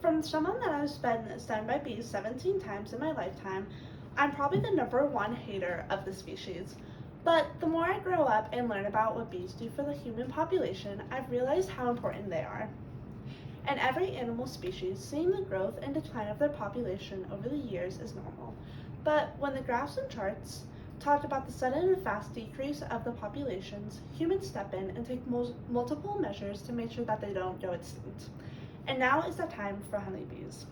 From someone that has been stung by bees 17 times in my lifetime, I'm probably the #1 hater of the species. But the more I grow up and learn about what bees do for the human population, I've realized how important they are. In every animal species, seeing the growth and decline of their population over the years is normal. But when the graphs and charts talk about the sudden and fast decrease of the populations, humans step in and take multiple measures to make sure that they don't go extinct. And now is the time for honeybees.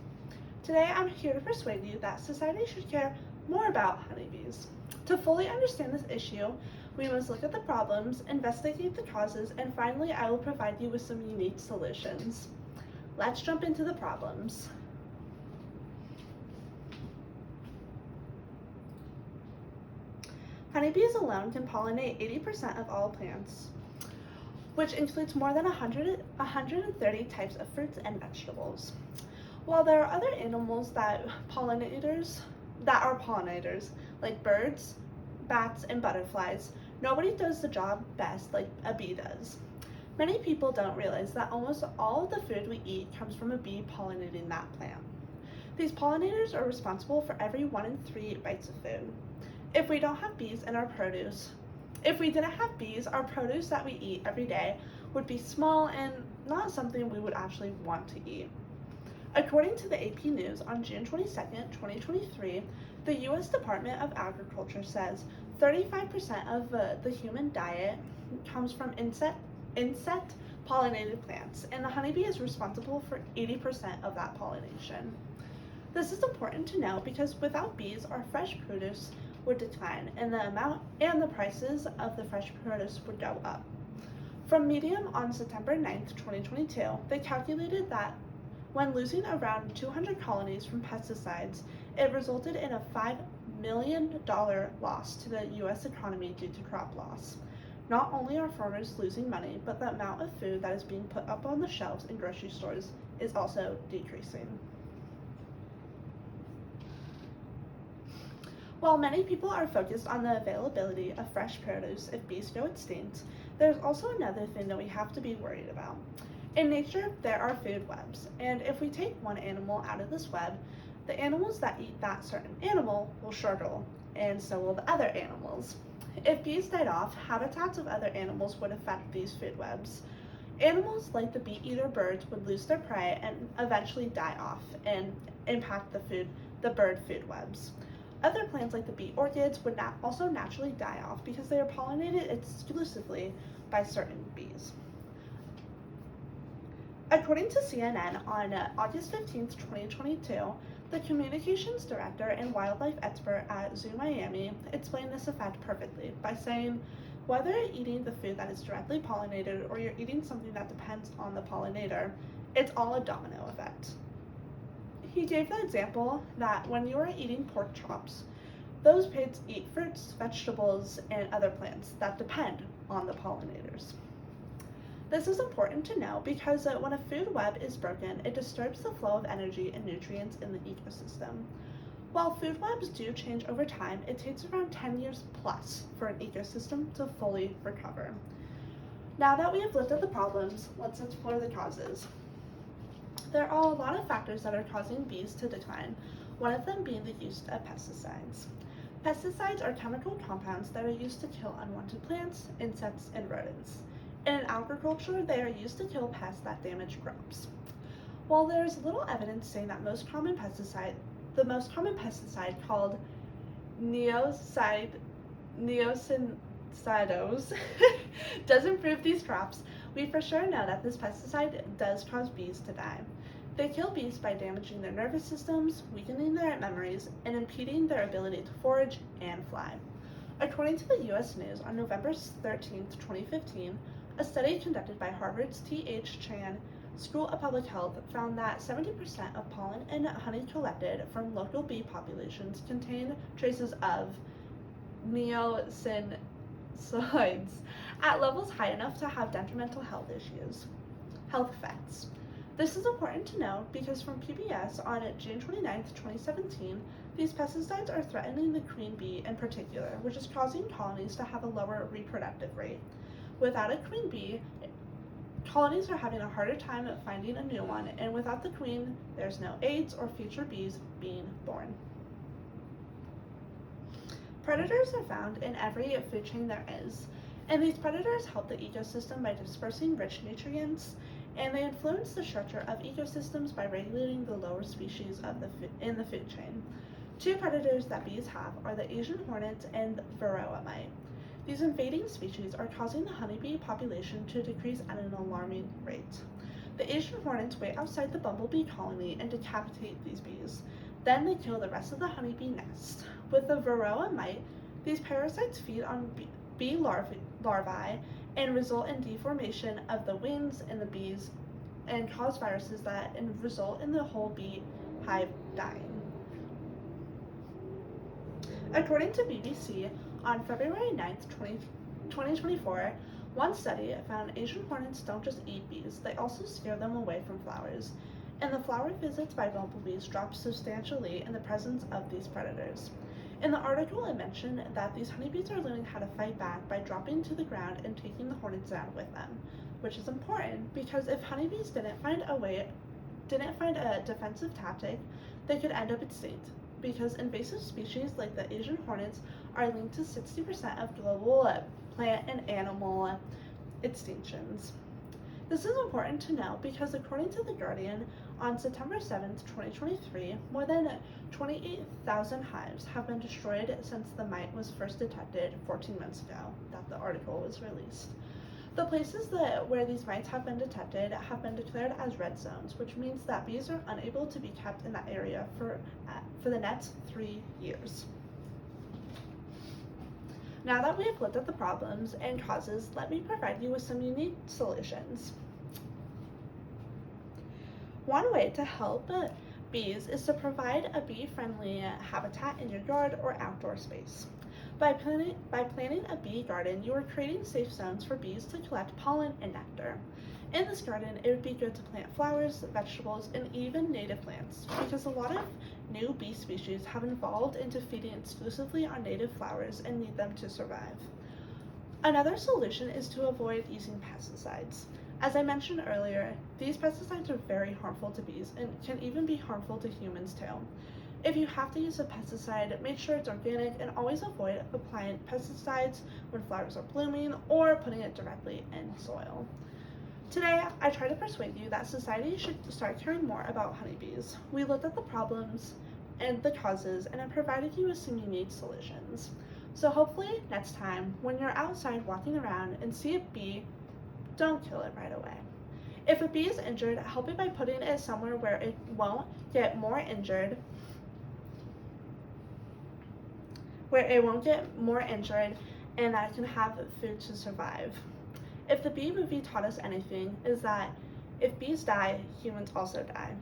Today I'm here to persuade you that society should care more about honeybees. To fully understand this issue, we must look at the problems, investigate the causes, and finally I will provide you with some unique solutions. Let's jump into the problems. Honeybees alone can pollinate 80% of all plants, which includes more than 130 types of fruits and vegetables. While there are other animals that are pollinators, like birds, bats, and butterflies, nobody does the job best like a bee does. Many people don't realize that almost all of the food we eat comes from a bee pollinating that plant. These pollinators are responsible for every 1 in 3 bites of food. If we didn't have bees, our produce that we eat every day would be small and not something we would actually want to eat. According to the AP News on June 22nd, 2023, the U.S. Department of Agriculture says 35% of the human diet comes from insect-pollinated plants, and the honeybee is responsible for 80% of that pollination. This is important to know because without bees, our fresh produce would decline, and the amount and the prices of the fresh produce would go up. From Medium on September 9th, 2022, they calculated that when losing around 200 colonies from pesticides, it resulted in a $5 million loss to the U.S. economy due to crop loss. Not only are farmers losing money, but the amount of food that is being put up on the shelves in grocery stores is also decreasing. While many people are focused on the availability of fresh produce if bees go extinct, there's also another thing that we have to be worried about. In nature, there are food webs, and if we take one animal out of this web, the animals that eat that certain animal will struggle, and so will the other animals. If bees died off, habitats of other animals would affect these food webs. Animals like the bee-eater birds would lose their prey and eventually die off and impact the bird food webs. Other plants like the bee orchids would also naturally die off because they are pollinated exclusively by certain bees. According to CNN on August 15, 2022, the communications director and wildlife expert at Zoo Miami explained this effect perfectly by saying, whether you're eating the food that is directly pollinated or you're eating something that depends on the pollinator, it's all a domino effect. He gave the example that when you are eating pork chops, those pigs eat fruits, vegetables, and other plants that depend on the pollinators. This is important to know because when a food web is broken, it disturbs the flow of energy and nutrients in the ecosystem. While food webs do change over time, it takes around 10 years plus for an ecosystem to fully recover. Now that we have looked at the problems, let's explore the causes. There are a lot of factors that are causing bees to decline, one of them being the use of pesticides. Pesticides are chemical compounds that are used to kill unwanted plants, insects, and rodents. In agriculture, they are used to kill pests that damage crops. While there is little evidence saying that the most common pesticide called neocisidose does improve these crops, we for sure know that this pesticide does cause bees to die. They kill bees by damaging their nervous systems, weakening their memories, and impeding their ability to forage and fly. According to the U.S. News on November 13, 2015, a study conducted by Harvard's T.H. Chan School of Public Health found that 70% of pollen and honey collected from local bee populations contained traces of neocisoids at levels high enough to have detrimental health effects. This is important to know because from PBS on June 29, 2017, these pesticides are threatening the queen bee in particular, which is causing colonies to have a lower reproductive rate. Without a queen bee, Colonies are having a harder time at finding a new one, and without the queen, there's no eggs or future bees being born. Predators are found in every food chain there is, and these predators help the ecosystem by dispersing rich nutrients, and they influence the structure of ecosystems by regulating the lower species in the food chain. Two predators that bees have are the Asian hornet and varroa mite. These invading species are causing the honeybee population to decrease at an alarming rate. The Asian hornets wait outside the bumblebee colony and decapitate these bees. Then they kill the rest of the honeybee nest. With the varroa mite, these parasites feed on bee larvae and result in deformation of the wings in the bees and cause viruses that result in the whole bee hive dying. According to BBC, on February 9th, 2024, one study found Asian hornets don't just eat bees, they also scare them away from flowers, and the flower visits by bumblebees dropped substantially in the presence of these predators. In the article, it mentioned that these honeybees are learning how to fight back by dropping to the ground and taking the hornets down with them, which is important because if honeybees didn't find a defensive tactic, they could end up extinct, because invasive species like the Asian hornets are linked to 60% of global plant and animal extinctions. This is important to know because according to The Guardian, on September 7th, 2023, more than 28,000 hives have been destroyed since the mite was first detected 14 months ago that the article was released. The places where these mites have been detected have been declared as red zones, which means that bees are unable to be kept in that area for the next 3 years. Now that we have looked at the problems and causes, let me provide you with some unique solutions. One way to help bees is to provide a bee-friendly habitat in your yard or outdoor space. By planting a bee garden, you are creating safe zones for bees to collect pollen and nectar. In this garden, it would be good to plant flowers, vegetables, and even native plants, because a lot of new bee species have evolved into feeding exclusively on native flowers and need them to survive. Another solution is to avoid using pesticides. As I mentioned earlier, these pesticides are very harmful to bees and can even be harmful to humans too. If you have to use a pesticide, make sure it's organic and always avoid applying pesticides when flowers are blooming or putting it directly in soil. Today, I try to persuade you that society should start caring more about honeybees. We looked at the problems and the causes, and I provided you with some unique solutions. So hopefully next time, when you're outside walking around and see a bee, don't kill it right away. If a bee is injured, help it by putting it somewhere where it won't get more injured, and that it can have food to survive. If the bee movie taught us anything, is that if bees die, humans also die.